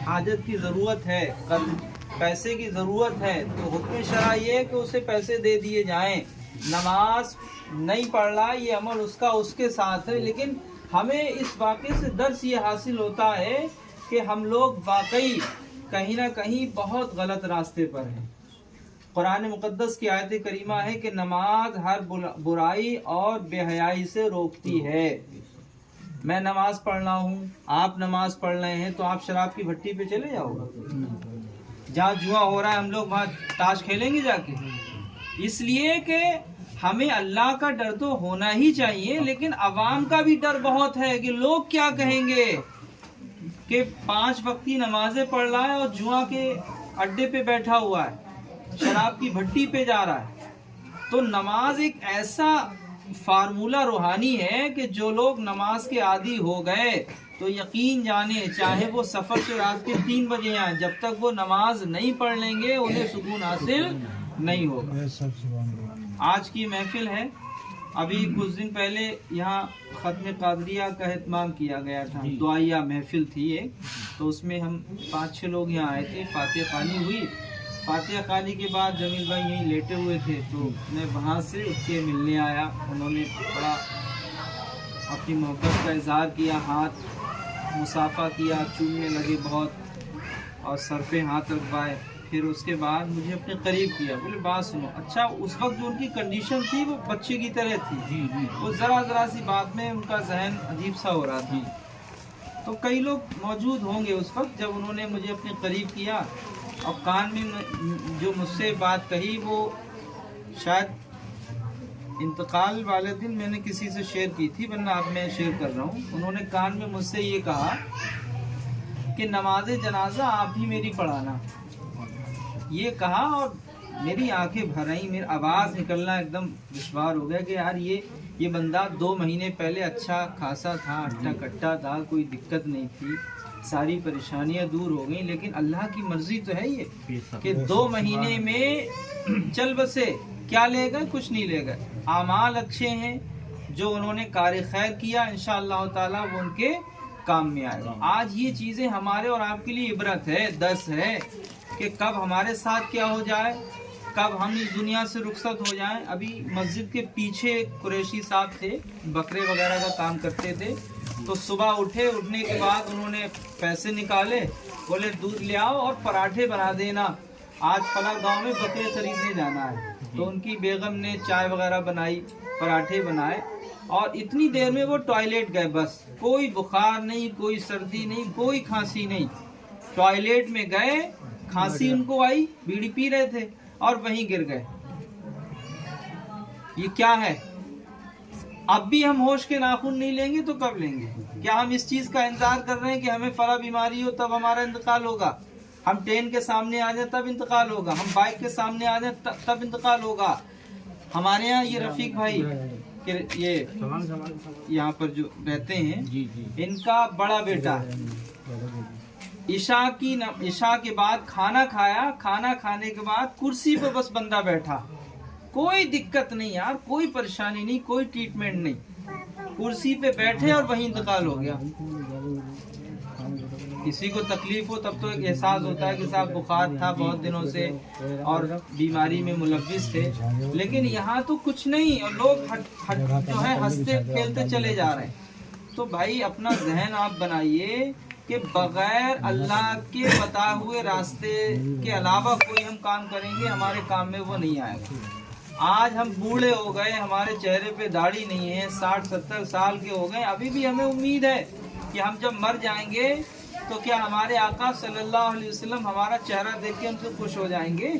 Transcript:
حاجت کی ضرورت ہے، پیسے کی ضرورت ہے، تو حکم شرع یہ ہے کہ اسے پیسے دے دیے جائیں۔ نماز نہیں پڑھ رہا، یہ عمل اس کا اس کے ساتھ ہے، لیکن ہمیں اس واقعے سے درس یہ حاصل ہوتا ہے کہ ہم لوگ واقعی کہیں نہ کہیں بہت غلط راستے پر ہیں۔ قرآن مقدس کی آیت کریمہ ہے کہ نماز ہر برائی اور بے حیائی سے روکتی ہے۔ میں نماز پڑھ رہا ہوں، آپ نماز پڑھ رہے ہیں، تو آپ شراب کی بھٹی پہ چلے جاؤ گے؟ جہاں جوا ہو رہا ہے ہم لوگ وہاں تاش کھیلیں گے جا کے؟ اس لیے کہ ہمیں اللہ کا ڈر تو ہونا ہی چاہیے، لیکن عوام کا بھی ڈر بہت ہے کہ لوگ کیا کہیں گے کہ 5 وقتی نمازیں پڑھ رہا ہے اور جوا کے اڈے پہ بیٹھا ہوا ہے، شراب کی بھٹی پہ جا رہا ہے۔ تو نماز ایک ایسا فارمولہ روحانی ہے کہ جو لوگ نماز کے عادی ہو گئے تو یقین جانے چاہے وہ سفر سے رات کے 3 بجے آئیں، جب تک وہ نماز نہیں پڑھ لیں گے انہیں سکون حاصل نہیں ہوگا۔ آج کی محفل ہے، ابھی کچھ دن پہلے یہاں ختم قادریہ کا اہتمام کیا گیا تھا، دعائیہ محفل تھی ایک، تو اس میں ہم 5-6 لوگ یہاں آئے تھے، فاتحہ خوانی ہوئی۔ فاتحہ خوانی کے بعد جمیل بھائی یہیں لیٹے ہوئے تھے، تو میں وہاں سے اس کے ملنے آیا، انہوں نے بڑا اپنی محبت کا اظہار کیا، ہاتھ مصافحہ کیا، چومنے لگے بہت اور سر پہ ہاتھ رکھوائے، پھر اس کے بعد مجھے اپنے قریب کیا، بولے بات سنو۔ اچھا اس وقت جو ان کی کنڈیشن تھی وہ بچے کی طرح تھی، وہ ذرا سی بات میں ان کا ذہن عجیب سا ہو رہا تھا۔ تو کئی لوگ موجود ہوں گے اس وقت جب انہوں نے مجھے اپنے قریب کیا اور کان میں جو مجھ سے بات کہی، وہ شاید انتقال والے دن میں نے کسی سے شیئر کی تھی، ورنہ اب میں شیئر کر رہا ہوں۔ انہوں نے کان میں مجھ سے یہ کہا کہ نماز جنازہ آپ ہی میری پڑھانا، یہ کہا، اور میری آنکھیں بھر آئیں، میری آواز نکلنا ایک دم دشوار ہو گیا کہ یار یہ بندہ 2 مہینے پہلے اچھا خاصا تھا، اٹھا کٹا تھا، کوئی دقت نہیں تھی، ساری پریشانیاں دور ہو گئیں، لیکن اللہ کی مرضی تو ہے یہ کہ 2 مہینے میں چل بسے، کیا لے گئے؟ کچھ نہیں لے گئے۔ اعمال اچھے ہیں، جو انہوں نے کار خیر کیا انشاءاللہ تعالی وہ ان کے کام میں آئے گا۔ آج یہ چیزیں ہمارے اور آپ کے لیے عبرت ہے، درس ہے کہ کب ہمارے ساتھ کیا ہو جائے، کب ہم اس دنیا سے رخصت ہو جائیں۔ ابھی مسجد کے پیچھے قریشی صاحب تھے، بکرے وغیرہ کا کام کرتے تھے، تو صبح اٹھنے کے بعد انہوں نے پیسے نکالے، بولے دودھ لے آؤ اور پراٹھے بنا دینا، آج فلاں گاؤں میں بکرے خریدنے جانا ہے۔ تو ان کی بیگم نے چائے وغیرہ بنائی، پراٹھے بنائے، اور اتنی دیر میں وہ ٹوائلٹ گئے، بس کوئی بخار نہیں، کوئی سردی نہیں، کوئی کھانسی نہیں، ٹوائلٹ میں گئے، کھانسی ان کو آئی، بیڑی پی رہے تھے اور وہیں گر گئے۔ یہ کیا ہے؟ اب بھی ہم ہوش کے ناخن نہیں لیں گے تو کب لیں گے؟ کیا ہم اس چیز کا انتظار کر رہے ہیں کہ ہمیں فلاں بیماری ہو تب ہمارا انتقال ہوگا؟ ہم ٹرین کے سامنے آ جائیں تب انتقال ہوگا؟ ہم بائک کے سامنے آ جائیں تب انتقال ہوگا؟ ہمارے ہاں یہ رفیق بھائی کہ یہ یہاں پر جو رہتے ہیں، ان کا بڑا بیٹا عشاء کے بعد کھانا کھایا، کھانا کھانے کے بعد کرسی پہ بس بندہ بیٹھا، کوئی دقت نہیں یار، کوئی پریشانی نہیں، کوئی ٹریٹمنٹ نہیں، کرسی پہ بیٹھے اور وہیں انتقال ہو گیا۔ کسی کو تکلیف ہو تب تو ایک احساس ہوتا ہے کہ صاحب بخار تھا بہت دنوں سے اور بیماری میں ملوث تھے، لیکن یہاں تو کچھ نہیں، اور لوگ جو ہے ہنستے کھیلتے چلے جا رہے ہیں۔ تو بھائی اپنا ذہن آپ بنائیے کہ بغیر اللہ کے بتائے ہوئے راستے کے علاوہ کوئی ہم کام کریں گے ہمارے کام میں وہ نہیں آئے گا۔ آج ہم بوڑھے ہو گئے، ہمارے چہرے پہ داڑھی نہیں ہے، 60-70 سال کے ہو گئے، ابھی بھی ہمیں امید ہے کہ ہم جب مر جائیں گے تو کیا ہمارے آقا صلی اللہ علیہ وسلم ہمارا چہرہ دیکھ کے ہم سے خوش ہو جائیں گے؟